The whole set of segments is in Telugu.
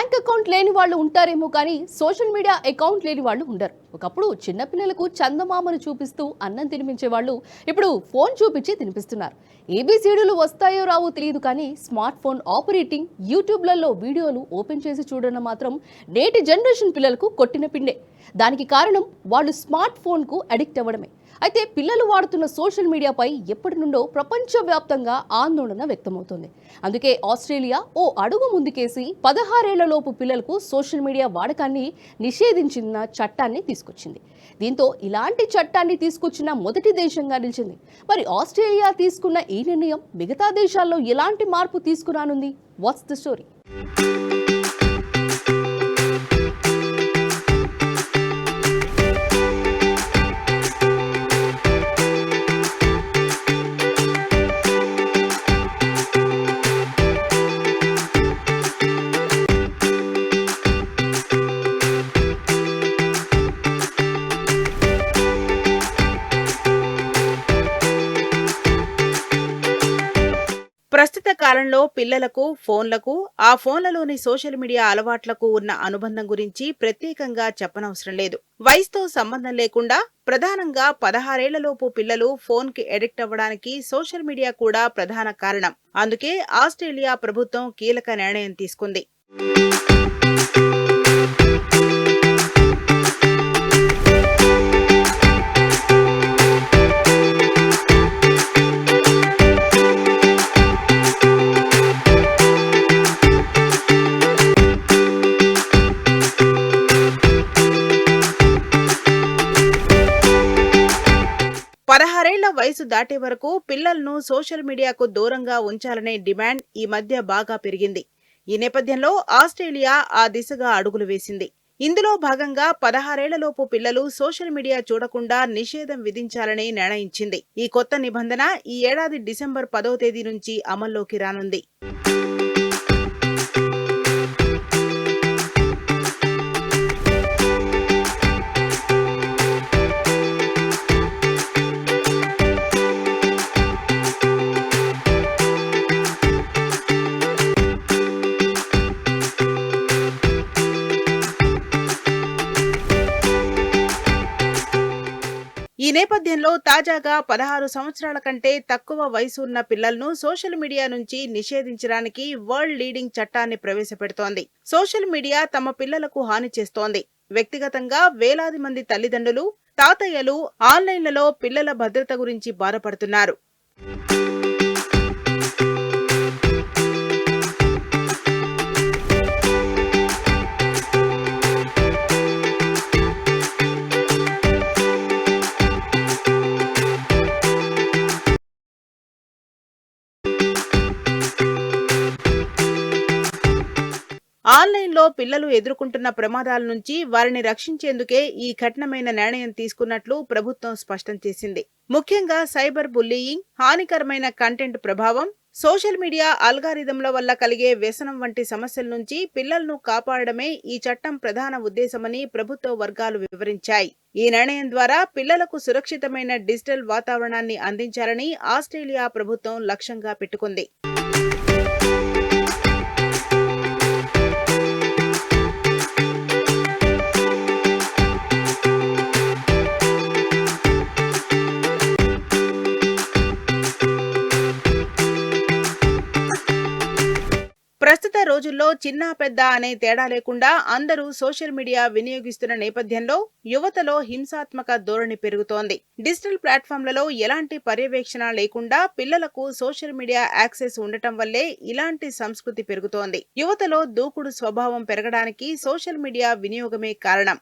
బ్యాంక్ అకౌంట్ లేని వాళ్ళు ఉంటారేమో కానీ సోషల్ మీడియా అకౌంట్ లేని వాళ్ళు ఉండరు. ఒకప్పుడు చిన్నపిల్లలకు చందమామను చూపిస్తూ అన్నం తినిపించే వాళ్ళు ఇప్పుడు ఫోన్ చూపించి తినిపిస్తున్నారు. ఏబిసిడీలు వస్తాయో రావో తెలియదు కానీ స్మార్ట్ ఫోన్ ఆపరేటింగ్, యూట్యూబ్లలో వీడియోలు ఓపెన్ చేసి చూడడం మాత్రం నేటి జనరేషన్ పిల్లలకు కొట్టిన పిండే. దానికి కారణం వాళ్ళు స్మార్ట్ ఫోన్కు అడిక్ట్ అవ్వడమే. అయితే పిల్లలు వాడుతున్న సోషల్ మీడియాపై ఎప్పటి నుండో ప్రపంచవ్యాప్తంగా ఆందోళన వ్యక్తమవుతోంది. అందుకే ఆస్ట్రేలియా ఓ అడుగు ముందుకేసి 16 ఏళ్లలోపు పిల్లలకు సోషల్ మీడియా వాడకాన్ని నిషేధించిన చట్టాన్ని తీసుకొచ్చింది. దీంతో ఇలాంటి చట్టాన్ని తీసుకొచ్చిన మొదటి దేశంగా నిలిచింది. మరి ఆస్ట్రేలియా తీసుకున్న ఈ నిర్ణయం మిగతా దేశాల్లో ఎలాంటి మార్పు తీసుకురానుంది? What's the story? ప్రస్తుత కాలంలో పిల్లలకు ఫోన్లకు, ఆ ఫోన్లలోని సోషల్ మీడియా అలవాట్లకు ఉన్న అనుబంధం గురించి ప్రత్యేకంగా చెప్పనవసరం లేదు. వయసుతో సంబంధం లేకుండా ప్రధానంగా 16 ఏళ్లలోపు పిల్లలు ఫోన్కి అడిక్ట్ అవ్వడానికి సోషల్ మీడియా కూడా ప్రధాన కారణం. అందుకే ఆస్ట్రేలియా ప్రభుత్వం కీలక నిర్ణయం తీసుకుంది. పదహారేళ్ల వయసు దాటే వరకు పిల్లలను సోషల్ మీడియాకు దూరంగా ఉంచాలనే డిమాండ్ ఈ మధ్య బాగా పెరిగింది. ఈ నేపథ్యంలో ఆస్ట్రేలియా ఆ దిశగా అడుగులు వేసింది. ఇందులో భాగంగా 16 ఏళ్లలోపు పిల్లలు సోషల్ మీడియా చూడకుండా నిషేధం విధించాలని నిర్ణయించింది. ఈ కొత్త నిబంధన ఈ ఏడాది డిసెంబర్ 10వ తేదీ నుంచి అమల్లోకి రానుంది. ఈ నేపథ్యంలో తాజాగా 16 సంవత్సరాల కంటే తక్కువ వయసు ఉన్న పిల్లలను సోషల్ మీడియా నుంచి నిషేధించడానికి వరల్డ్ లీడింగ్ చట్టాన్ని ప్రవేశపెడుతోంది. సోషల్ మీడియా తమ పిల్లలకు హాని చేస్తోంది. వ్యక్తిగతంగా వేలాది మంది తల్లిదండ్రులు, తాతయ్యలు ఆన్లైన్లలో పిల్లల భద్రత గురించి బాధపడుతున్నారు. ఆన్లైన్లో పిల్లలు ఎదుర్కొంటున్న ప్రమాదాల నుంచి వారిని రక్షించేందుకే ఈ కఠినమైన నిర్ణయం తీసుకున్నట్లు ప్రభుత్వం స్పష్టం చేసింది. ముఖ్యంగా సైబర్ బుల్లీయింగ్, హానికరమైన కంటెంట్ ప్రభావం, సోషల్ మీడియా అల్గారిథంల వల్ల కలిగే వ్యసనం వంటి సమస్యల నుంచి పిల్లలను కాపాడడమే ఈ చట్టం ప్రధాన ఉద్దేశమని ప్రభుత్వ వర్గాలు వివరించాయి. ఈ నిర్ణయం ద్వారా పిల్లలకు సురక్షితమైన డిజిటల్ వాతావరణాన్ని అందించాలని ఆస్ట్రేలియా ప్రభుత్వం లక్ష్యంగా పెట్టుకుంది. ప్రస్తుత రోజుల్లో చిన్న పెద్ద అనే తేడా లేకుండా అందరూ సోషల్ మీడియా వినియోగిస్తున్న నేపథ్యంలో యువతలో హింసాత్మక ధోరణి పెరుగుతోంది. డిజిటల్ ప్లాట్ఫామ్లలో ఎలాంటి పర్యవేక్షణ లేకుండా పిల్లలకు సోషల్ మీడియా యాక్సెస్ ఉండటం వల్లే ఇలాంటి సంస్కృతి పెరుగుతోంది. యువతలో దూకుడు స్వభావం పెరగడానికి సోషల్ మీడియా వినియోగమే కారణం.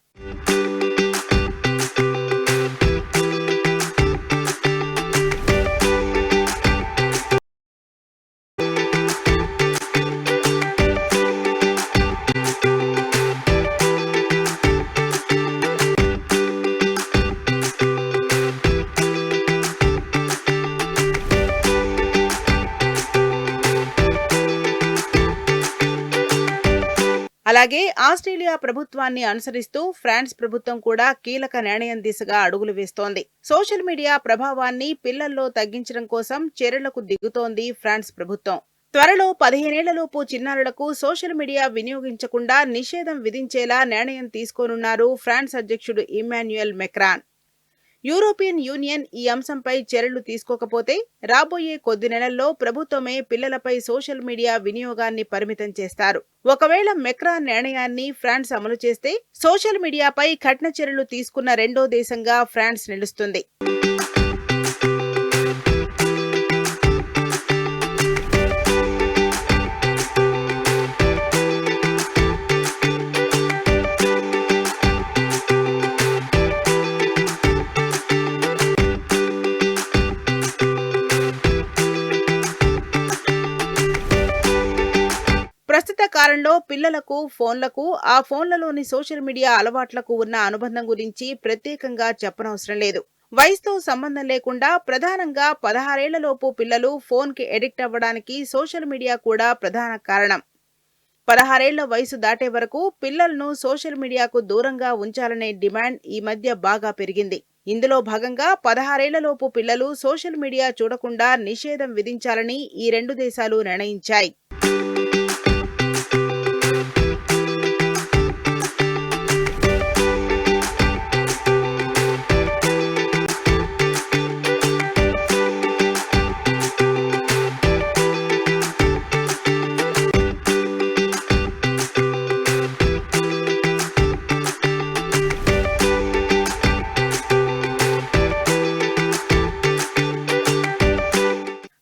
అలాగే ఆస్ట్రేలియా ప్రభుత్వాన్ని అనుసరిస్తూ ఫ్రాన్స్ ప్రభుత్వం కూడా కీలక నిర్ణయం దిశగా అడుగులు వేస్తోంది. సోషల్ మీడియా ప్రభావాన్ని పిల్లల్లో తగ్గించడం కోసం చర్యలకు దిగుతోంది ఫ్రాన్స్ ప్రభుత్వం. త్వరలో 15 ఏళ్లలోపు చిన్నారులకు సోషల్ మీడియా వినియోగించకుండా నిషేధం విధించేలా నిర్ణయం తీసుకోనున్నారు ఫ్రాన్స్ అధ్యక్షుడు ఇమ్మాన్యుయల్ మెక్రాన్. యూరోపియన్ యూనియన్ ఈ అంశంపై చర్యలు తీసుకోకపోతే రాబోయే కొద్ది నెలల్లో ప్రభుత్వమే పిల్లలపై సోషల్ మీడియా వినియోగాన్ని పరిమితం చేస్తారు. ఒకవేళ మెక్రాన్ నిర్ణయాన్ని ఫ్రాన్స్ అమలు చేస్తే సోషల్ మీడియాపై కఠిన చర్యలు తీసుకున్న రెండో దేశంగా ఫ్రాన్స్ నిలుస్తుంది. ప్రస్తుత కాలంలో పిల్లలకు ఫోన్లకు, ఆ ఫోన్లలోని సోషల్ మీడియా అలవాట్లకు ఉన్న అనుబంధం గురించి ప్రత్యేకంగా చెప్పనవసరం లేదు. వయసుతో సంబంధం లేకుండా ప్రధానంగా 16 ఏళ్లలోపు పిల్లలు ఫోన్కి ఎడిక్ట్ అవ్వడానికి సోషల్ మీడియా కూడా ప్రధాన కారణం. 16 ఏళ్ల వయసు దాటే వరకు పిల్లలను సోషల్ మీడియాకు దూరంగా ఉంచాలనే డిమాండ్ ఈ మధ్య బాగా పెరిగింది. ఇందులో భాగంగా 16 ఏళ్లలోపు పిల్లలు సోషల్ మీడియా చూడకుండా నిషేధం విధించాలని ఈ రెండు దేశాలు నిర్ణయించాయి.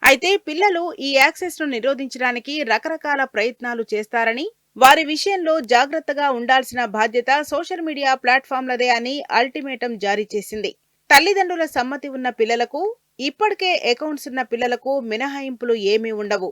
అయితే పిల్లలు ఈ యాక్సెస్ ను నిరోధించడానికి రకరకాల ప్రయత్నాలు చేస్తారని, వారి విషయంలో జాగ్రత్తగా ఉండాల్సిన బాధ్యత సోషల్ మీడియా ప్లాట్ఫామ్లదే అని అల్టిమేటం జారీ చేసింది. తల్లిదండ్రుల సమ్మతి ఉన్న పిల్లలకు, ఇప్పటికే అకౌంట్స్ ఉన్న పిల్లలకు మినహాయింపులు ఏమీ ఉండవు.